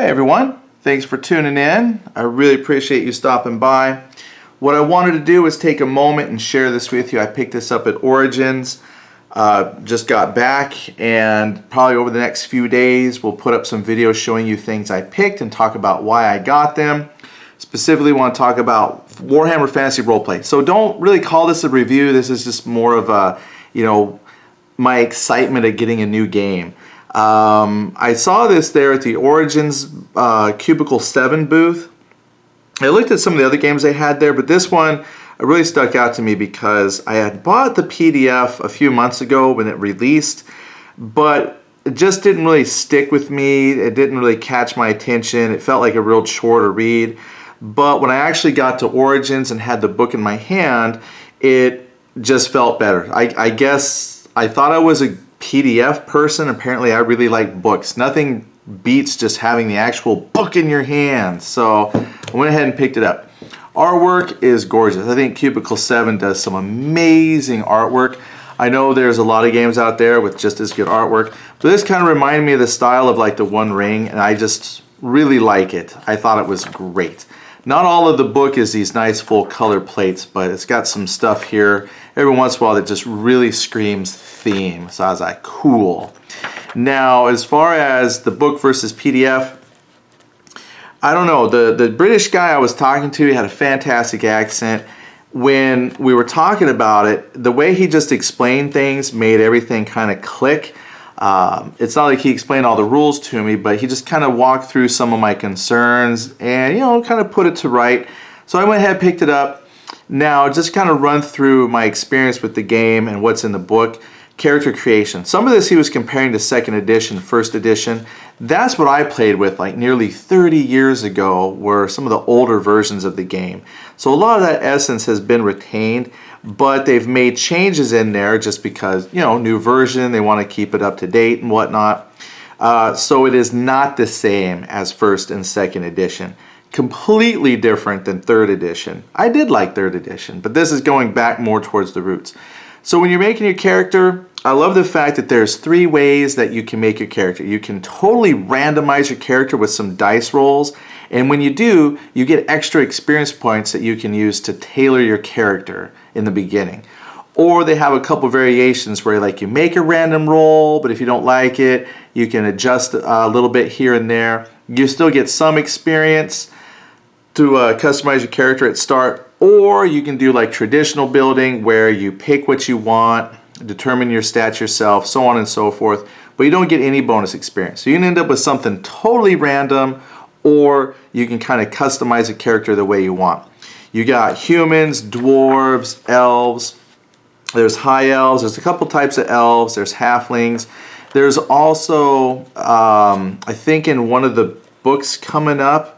Hey everyone, thanks for tuning in. I really appreciate you stopping by. What I wanted to do was take a moment and share this with you. I picked this up at Origins, just got back, and probably over the next few days we'll put up some videos showing you things I picked and talk about why I got them. Specifically want to talk about Warhammer Fantasy Roleplay. So don't really call this a review, this is just more of a, my excitement at getting a new game. I saw this there at the Origins Cubicle 7 booth. I looked at some of the other games they had there, but this one really stuck out to me because I had bought the PDF a few months ago when it released, but it just didn't really stick with me. It didn't really catch my attention. It felt like a real chore to read. But when I actually got to Origins and had the book in my hand, it just felt better. I guess I thought I was a PDF person. Apparently I really like books. Nothing beats just having the actual book in your hand. So I went ahead and picked it up. Artwork is gorgeous. I think Cubicle 7 does some amazing artwork. I know there's a lot of games out there with just as good artwork, but this kind of reminded me of the style of like the One Ring, and I just really like it. I thought it was great. Not all of the book is these nice full color plates, but it's got some stuff here every once in a while that just really screams theme. So I was like, cool. Now, as far as the book versus PDF, I don't know. The British guy I was talking to, he had a fantastic accent. When we were talking about it, the way he just explained things made everything kind of click. It's not like he explained all the rules to me, but he just kind of walked through some of my concerns and, kind of put it to right. So I went ahead and picked it up. Now, just kind of run through my experience with the game and what's in the book. Character creation. Some of this he was comparing to 2nd edition, 1st edition. That's what I played with like nearly 30 years ago, were some of the older versions of the game. So a lot of that essence has been retained, but they've made changes in there just because, new version, they want to keep it up to date and whatnot. So it is not the same as 1st and 2nd edition. Completely different than 3rd edition. I did like 3rd edition, but this is going back more towards the roots. So when you're making your character, I love the fact that there's 3 ways that you can make your character. You can totally randomize your character with some dice rolls, and when you do, you get extra experience points that you can use to tailor your character in the beginning. Or they have a couple variations where you make a random roll, but if you don't like it, you can adjust a little bit here and there. You still get some experience to customize your character at start. Or you can do like traditional building where you pick what you want, determine your stats yourself, so on and so forth, but you don't get any bonus experience. So you can end up with something totally random, or you can kind of customize a character the way you want. You got humans, dwarves, elves, there's high elves, there's a couple types of elves, there's halflings. There's also, I think in one of the books coming up,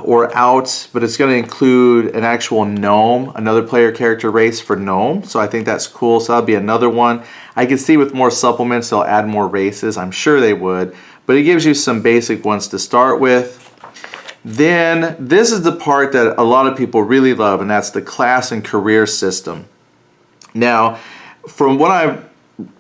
or out, but it's going to include an actual gnome, another player character race for gnome. So I think that's cool. So that'll be another one. I can see with more supplements they'll add more races. I'm sure they would. But it gives you some basic ones to start with. Then this is the part that a lot of people really love, and that's the class and career system. Now, from what I've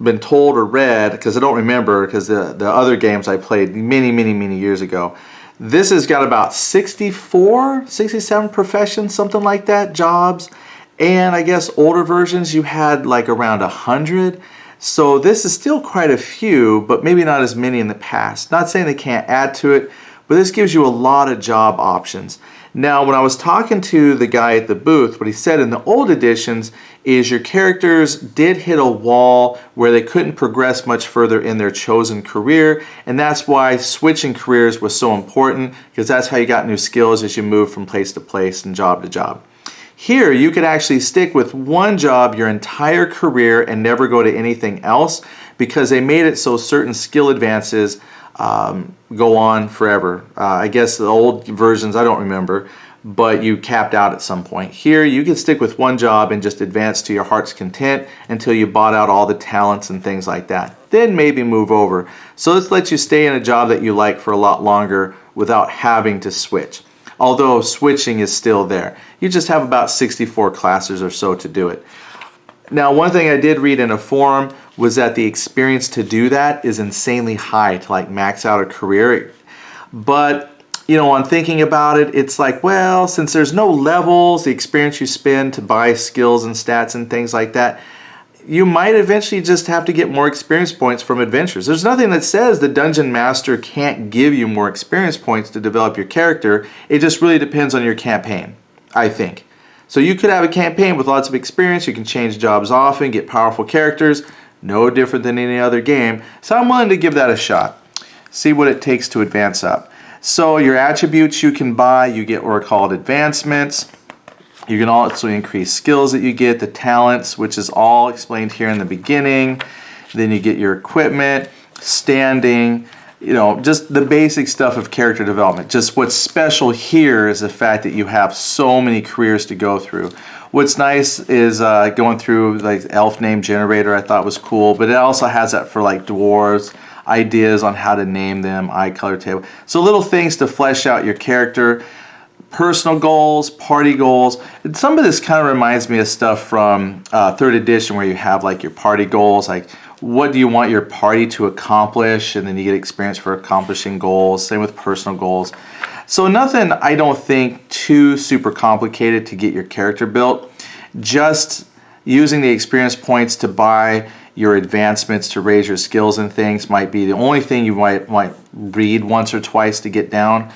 been told or read, because I don't remember, because the other games I played many years ago, this has got about 64, 67 professions, something like that, jobs. And I guess older versions you had like around 100. So this is still quite a few, but maybe not as many in the past. Not saying they can't add to it, but this gives you a lot of job options. Now, when I was talking to the guy at the booth, what he said in the old editions is your characters did hit a wall where they couldn't progress much further in their chosen career, and that's why switching careers was so important, because that's how you got new skills as you move from place to place and job to job. Here, you could actually stick with one job your entire career and never go to anything else, because they made it so certain skill advances go on forever. I guess the old versions, I don't remember, but you capped out at some point. Here, you can stick with one job and just advance to your heart's content until you bought out all the talents and things like that. Then maybe move over. So this lets you stay in a job that you like for a lot longer without having to switch. Although switching is still there. You just have about 64 classes or so to do it. Now, one thing I did read in a forum was that the experience to do that is insanely high, to like max out a career. But you know, on thinking about it, it's like, well, since there's no levels, the experience you spend to buy skills and stats and things like that, you might eventually just have to get more experience points from adventures. There's nothing that says the Dungeon Master can't give you more experience points to develop your character. It just really depends on your campaign, I think. So you could have a campaign with lots of experience, you can change jobs often, get powerful characters, no different than any other game. So I'm willing to give that a shot. See what it takes to advance up. So your attributes you can buy, you get what are called advancements. You can also increase skills that you get, the talents, which is all explained here in the beginning. Then you get your equipment, standing, you know, just the basic stuff of character development. Just what's special here is the fact that you have so many careers to go through. What's nice is going through like elf name generator, I thought was cool, but it also has that for like dwarves, ideas on how to name them, eye color table. So little things to flesh out your character. Personal goals, party goals. And some of this kind of reminds me of stuff from 3rd edition where you have like your party goals, like what do you want your party to accomplish, and then you get experience for accomplishing goals. Same with personal goals. So nothing, I don't think, too super complicated to get your character built. Just using the experience points to buy your advancements to raise your skills and things might be the only thing you might read once or twice to get down.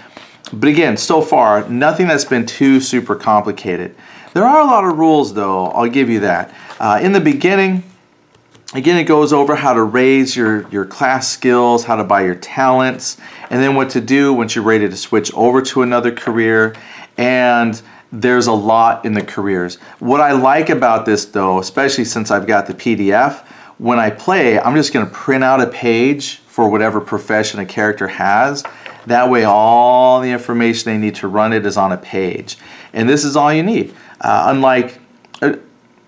But again, so far, nothing that's been too super complicated. There are a lot of rules though, I'll give you that. In the beginning, again, it goes over how to raise your class skills, how to buy your talents, and then what to do once you're ready to switch over to another career. And there's a lot in the careers. What I like about this though, especially since I've got the PDF, when I play, I'm just going to print out a page for whatever profession a character has. That way all the information they need to run it is on a page. And this is all you need. Unlike, I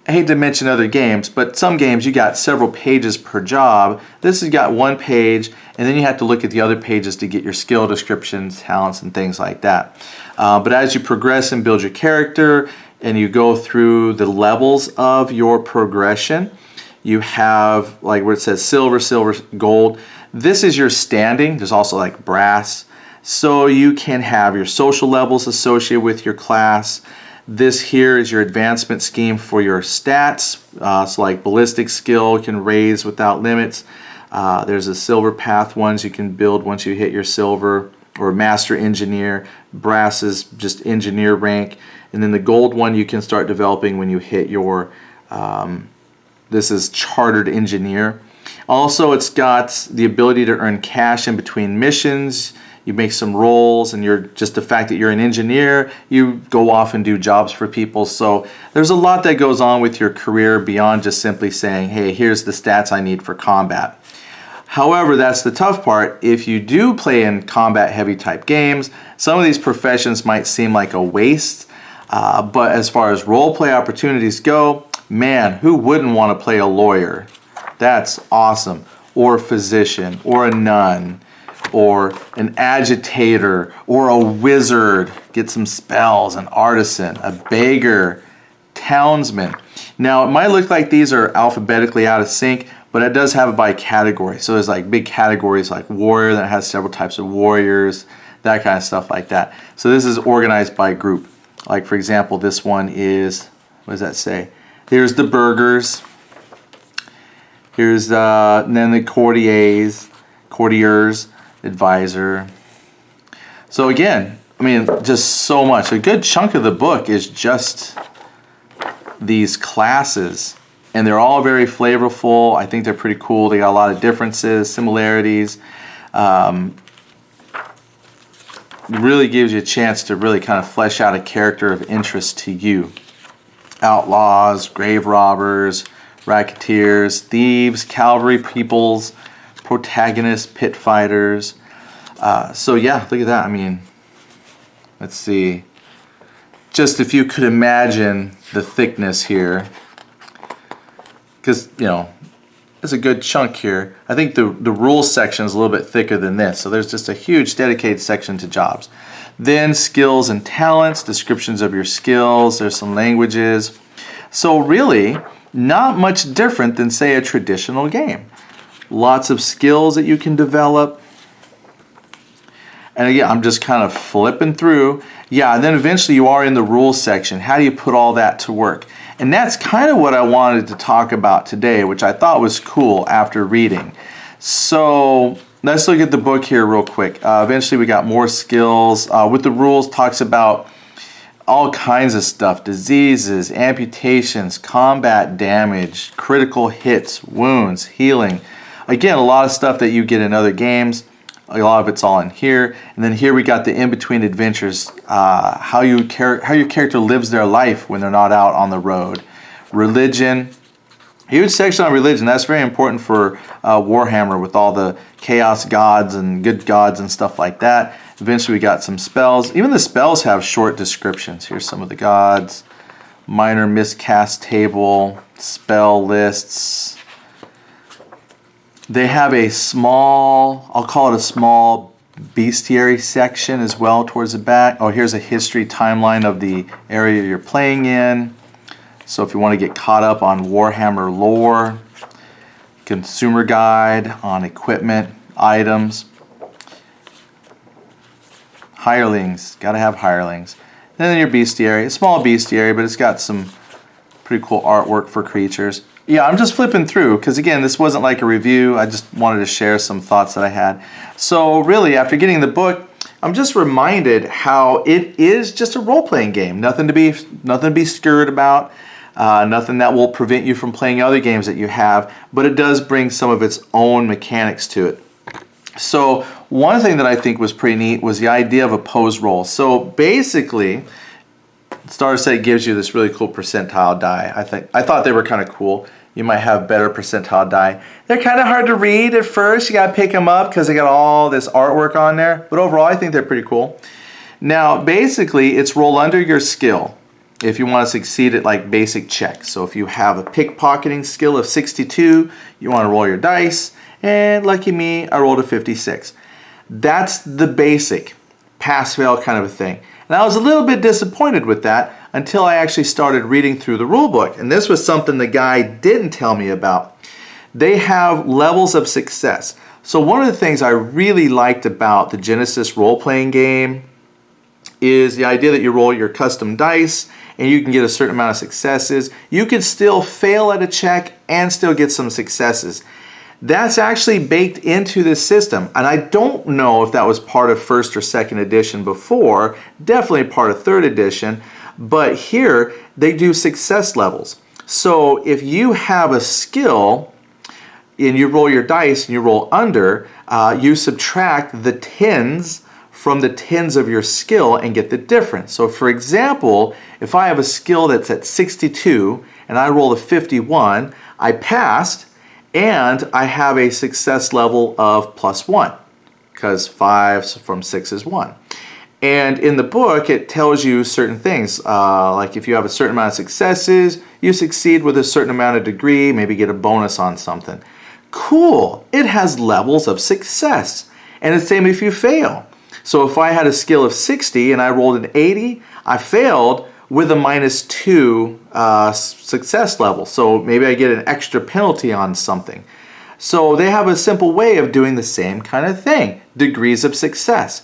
hate to mention other games, but some games you got several pages per job. This has got one page, and then you have to look at the other pages to get your skill descriptions, talents, and things like that. But as you progress and build your character, and you go through the levels of your progression, you have like where it says silver, silver, gold. This is your standing. There's also like brass. So you can have your social levels associated with your class. This here is your advancement scheme for your stats. So like ballistic skill you can raise without limits. There's a silver path ones you can build once you hit your silver, or master engineer. Brass is just engineer rank. And then the gold one you can start developing when you hit your, this is chartered engineer. Also, it's got the ability to earn cash in between missions. You make some rolls, and you're just the fact that you're an engineer, you go off and do jobs for people. So there's a lot that goes on with your career beyond just simply saying, hey, here's the stats I need for combat. However, that's the tough part. If you do play in combat heavy type games, some of these professions might seem like a waste. But as far as role play opportunities go, man, who wouldn't want to play a lawyer? That's awesome. Or a physician, or a nun, or an agitator, or a wizard. Get some spells, an artisan, a beggar, townsman. Now, it might look like these are alphabetically out of sync, but it does have it by category. So there's like big categories like warrior that has several types of warriors, that kind of stuff like that. So this is organized by group. Like for example, this one is, what does that say? Here's the burghers. Here's then the courtiers, advisor. So again, I mean, just so much. A good chunk of the book is just these classes, and they're all very flavorful. I think they're pretty cool. They got a lot of differences, similarities. Really gives you a chance to really kind of flesh out a character of interest to you. Outlaws, grave robbers, racketeers, thieves, cavalry peoples, protagonists, pit fighters. So yeah, look at that. I mean, let's see. Just if you could imagine the thickness here, because, you know, there's a good chunk here. I think the rules section is a little bit thicker than this, so there's just a huge dedicated section to jobs. Then skills and talents, descriptions of your skills, there's some languages. So really, not much different than, say, a traditional game. Lots of skills that you can develop. And again, I'm just kind of flipping through. Yeah, and then eventually you are in the rules section. How do you put all that to work? And that's kind of what I wanted to talk about today, which I thought was cool after reading. So let's look at the book here real quick. Eventually we got more skills. With the rules, talks about all kinds of stuff: diseases, amputations, combat damage, critical hits, wounds, healing. Again, a lot of stuff that you get in other games. A lot of it's all in here. And then here we got the in-between adventures, how your character lives their life when they're not out on the road. Religion, huge section on religion. That's very important for Warhammer, with all the chaos gods and good gods and stuff like that. Eventually we got some spells. Even the spells have short descriptions. Here's some of the gods. Minor miscast table, spell lists. They have a small, I'll call it a small bestiary section as well towards the back. Oh, here's a history timeline of the area you're playing in. So if you want to get caught up on Warhammer lore, consumer guide on equipment, items. Hirelings, got to have hirelings. Then your bestiary, a small bestiary, but it's got some pretty cool artwork for creatures. Yeah, I'm just flipping through because, again, this wasn't like a review. I just wanted to share some thoughts that I had. So really, after getting the book, I'm just reminded how it is just a role-playing game. Nothing to be scared about. Nothing that will prevent you from playing other games that you have. But it does bring some of its own mechanics to it. So one thing that I think was pretty neat was the idea of opposed roll. So basically, Starter Set gives you this really cool percentile die. I thought they were kind of cool. You might have better percentile die. They're kind of hard to read at first. You got to pick them up because they got all this artwork on there. But overall, I think they're pretty cool. Now, basically, it's roll under your skill if you want to succeed at like basic checks. So if you have a pickpocketing skill of 62, you want to roll your dice. And lucky me, I rolled a 56. That's the basic pass-fail kind of a thing. And I was a little bit disappointed with that until I actually started reading through the rule book. And this was something the guy didn't tell me about. They have levels of success. So one of the things I really liked about the Genesis role-playing game is the idea that you roll your custom dice and you can get a certain amount of successes. You can still fail at a check and still get some successes. That's actually baked into this system, and I don't know if that was part of first or second edition before, definitely part of third edition, but here they do success levels. So if you have a skill and you roll your dice and you roll under, you subtract the tens from the tens of your skill and get the difference. So for example, if I have a skill that's at 62 and I roll a 51, I passed, and I have a success level of +1 because 5 from 6 is 1. And in the book, it tells you certain things. Like if you have a certain amount of successes, you succeed with a certain amount of degree, maybe get a bonus on something. Cool. It has levels of success. And the same if you fail. So if I had a skill of 60 and I rolled an 80, I failed with a -2 success level. So maybe I get an extra penalty on something. So they have a simple way of doing the same kind of thing, degrees of success.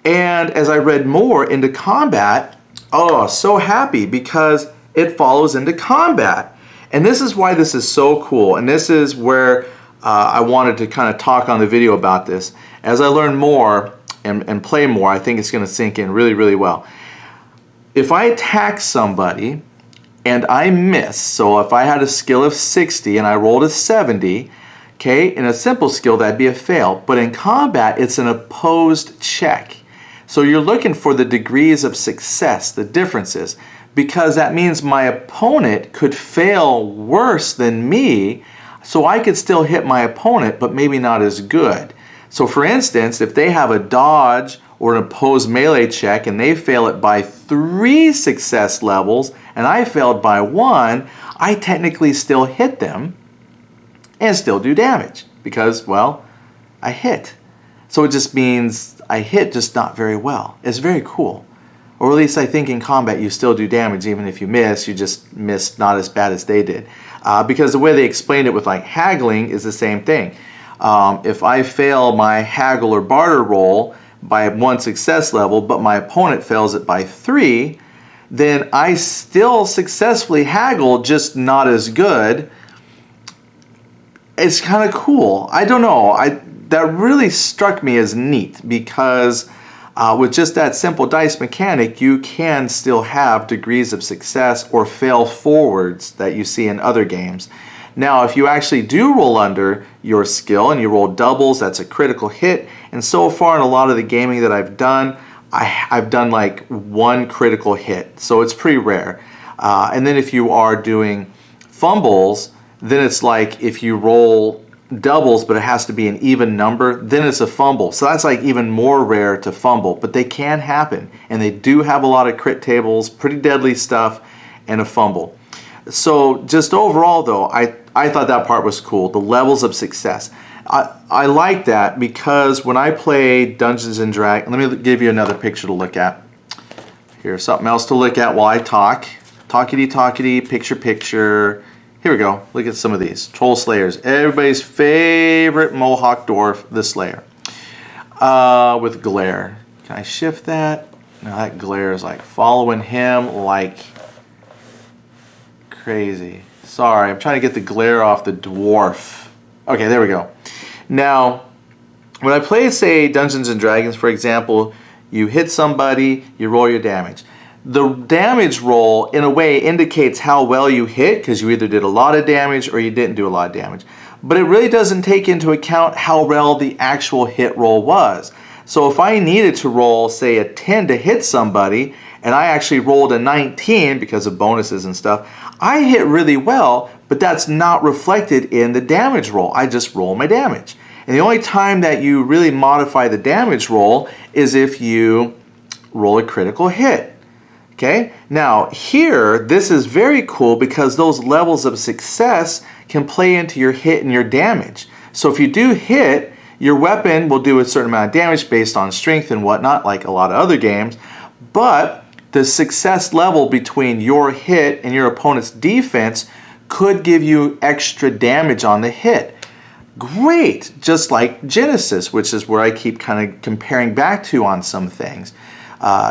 And as I read more into combat, oh, so happy because it follows into combat. And this is why this is so cool. And this is where I wanted to kind of talk on the video about this. As I learn more and play more, I think it's going to sink in really, really well. If I attack somebody and I miss, so if I had a skill of 60 and I rolled a 70, okay, in a simple skill that'd be a fail, but in combat it's an opposed check. So you're looking for the degrees of success, the differences, because that means my opponent could fail worse than me, so I could still hit my opponent, but maybe not as good. So for instance, if they have a dodge or an opposed melee check and they fail it by 3 success levels and I failed by 1, I technically still hit them and still do damage because, well, I hit. So it just means I hit, just not very well. It's very cool. Or at least I think in combat you still do damage even if you miss. You just miss not as bad as they did. Because the way they explained it with like haggling is the same thing. If I fail my haggle or barter roll, by 1 success level, but my opponent fails it by 3, then I still successfully haggle, just not as good. It's kind of cool. I don't know. That really struck me as neat because with just that simple dice mechanic, you can still have degrees of success or fail forwards that you see in other games. Now, if you actually do roll under your skill and you roll doubles, that's a critical hit. And so far in a lot of the gaming that I've done, I've done like 1 critical hit. So it's pretty rare. And then if you are doing fumbles, then it's like if you roll doubles but it has to be an even number, then it's a fumble. So that's like even more rare to fumble, but they can happen. And they do have a lot of crit tables, pretty deadly stuff, and a fumble. So just overall though, I thought that part was cool, the levels of success. I like that because when I play Dungeons and Dragons, let me give you another picture to look at. Here's something else to look at while I talk. Talkity, picture. Here we go. Look at some of these. Troll Slayers. Everybody's favorite Mohawk Dwarf, the Slayer. With glare. Can I shift that? No, that glare is like following him like crazy. Sorry, I'm trying to get the glare off the dwarf. Okay, there we go. Now, when I play, say, Dungeons and Dragons, for example, you hit somebody, you roll your damage. The damage roll, in a way, indicates how well you hit, because you either did a lot of damage or you didn't do a lot of damage. But it really doesn't take into account how well the actual hit roll was. So if I needed to roll, say, a 10 to hit somebody, and I actually rolled a 19 because of bonuses and stuff, I hit really well, but that's not reflected in the damage roll. I just roll my damage. And the only time that you really modify the damage roll is if you roll a critical hit. Okay? Now, here, this is very cool because those levels of success can play into your hit and your damage. So if you do hit, your weapon will do a certain amount of damage based on strength and whatnot, like a lot of other games, but the success level between your hit and your opponent's defense could give you extra damage on the hit. Great, just like Genesis, which is where I keep kind of comparing back to on some things.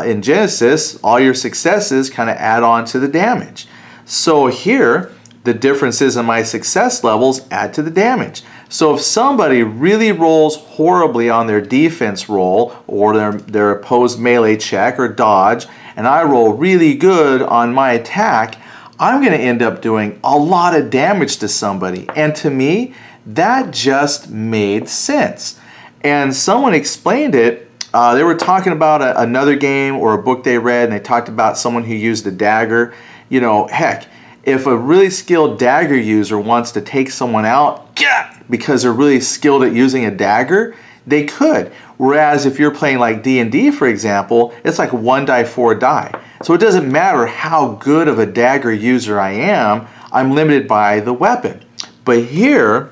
In Genesis, all your successes kind of add on to the damage. So here, the differences in my success levels add to the damage. So if somebody really rolls horribly on their defense roll or their opposed melee check or dodge, and I roll really good on my attack, I'm going to end up doing a lot of damage to somebody. And to me, that just made sense. And someone explained it. They were talking about another game or a book they read, and they talked about someone who used a dagger. You know, heck, if a really skilled dagger user wants to take someone out, because they're really skilled at using a dagger, they could. Whereas if you're playing like D&D, for example, it's like 1 die, 4 die. So it doesn't matter how good of a dagger user I am, I'm limited by the weapon. But here,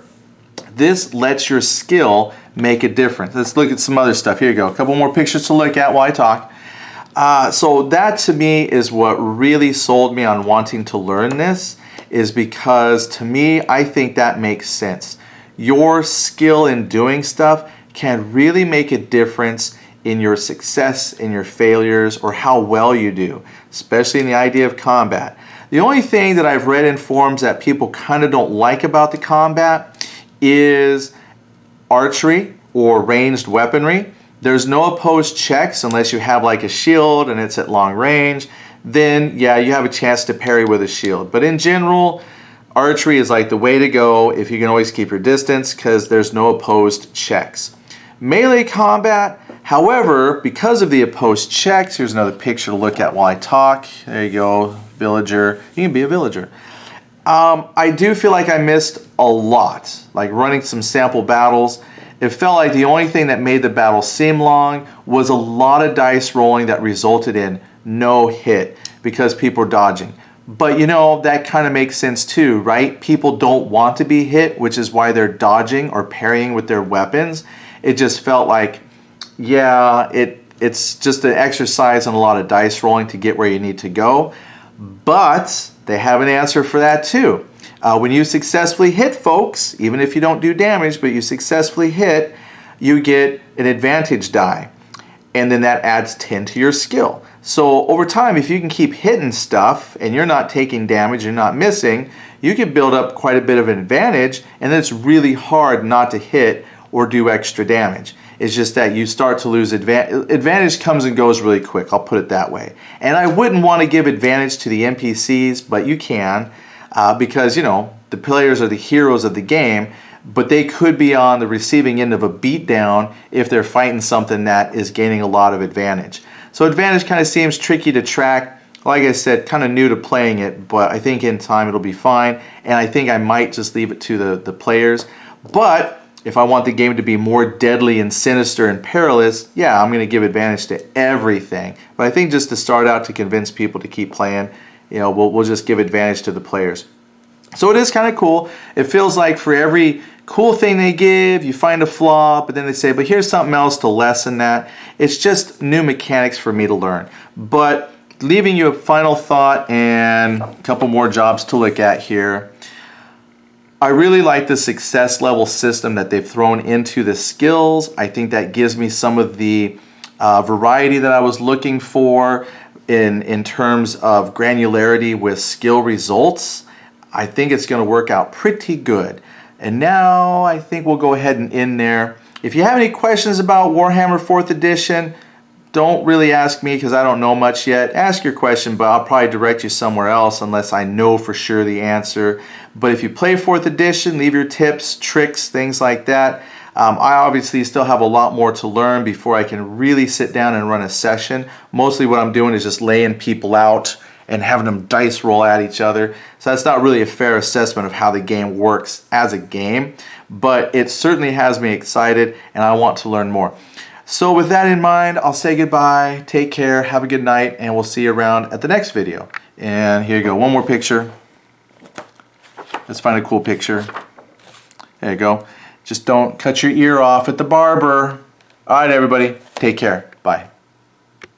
this lets your skill make a difference. Let's look at some other stuff. Here you go. A couple more pictures to look at while I talk. So that to me is what really sold me on wanting to learn this, is because to me, I think that makes sense. Your skill in doing stuff can really make a difference in your success, in your failures, or how well you do, especially in the idea of combat. The only thing that I've read in forums that people kind of don't like about the combat is archery or ranged weaponry. There's no opposed checks unless you have like a shield and it's at long range. Then yeah, you have a chance to parry with a shield. But in general, archery is like the way to go if you can always keep your distance because there's no opposed checks. Melee combat, however, because of the opposed checks, here's another picture to look at while I talk. There you go, villager. You can be a villager. I do feel like I missed a lot, like running some sample battles. It felt like the only thing that made the battle seem long was a lot of dice rolling that resulted in no hit because people were dodging. But you know, that kind of makes sense too, right? People don't want to be hit, which is why they're dodging or parrying with their weapons. It just felt like, yeah, it's just an exercise in a lot of dice rolling to get where you need to go. But they have an answer for that too. When you successfully hit folks, even if you don't do damage, but you successfully hit, you get an advantage die. and then that adds 10 to your skill. So over time, if you can keep hitting stuff and you're not taking damage, you're not missing, you can build up quite a bit of an advantage, and then it's really hard not to hit or do extra damage. It's just that you start to lose advantage. Advantage comes and goes really quick, I'll put it that way. And I wouldn't want to give advantage to the NPCs, but you can, because, you know, the players are the heroes of the game, but they could be on the receiving end of a beatdown if they're fighting something that is gaining a lot of advantage. So advantage kind of seems tricky to track. Like I said, kind of new to playing it, but I think in time it'll be fine, and I think I might just leave it to the players. But if I want the game to be more deadly and sinister and perilous, yeah, I'm going to give advantage to everything. But I think just to start out, to convince people to keep playing, you know, we'll just give advantage to the players. So it is kind of cool. It feels like for every cool thing they give, you find a flaw, but then they say, but here's something else to lessen that. It's just new mechanics for me to learn. But leaving you a final thought and a couple more jobs to look at here. I really like the success level system that they've thrown into the skills. I think that gives me some of the variety that I was looking for in terms of granularity with skill results. I think it's going to work out pretty good. And now I think we'll go ahead and end there. If you have any questions about Warhammer 4th edition, don't really ask me because I don't know much yet. Ask your question, but I'll probably direct you somewhere else unless I know for sure the answer. But if you play 4th edition, leave your tips, tricks, things like that. I obviously still have a lot more to learn before I can really sit down and run a session. Mostly what I'm doing is just laying people out and having them dice roll at each other. So that's not really a fair assessment of how the game works as a game, but it certainly has me excited and I want to learn more. So with that in mind, I'll say goodbye, take care, have a good night, and we'll see you around at the next video. And here you go, one more picture. Let's find a cool picture. There you go. Just don't cut your ear off at the barber. All right, everybody, take care. Bye.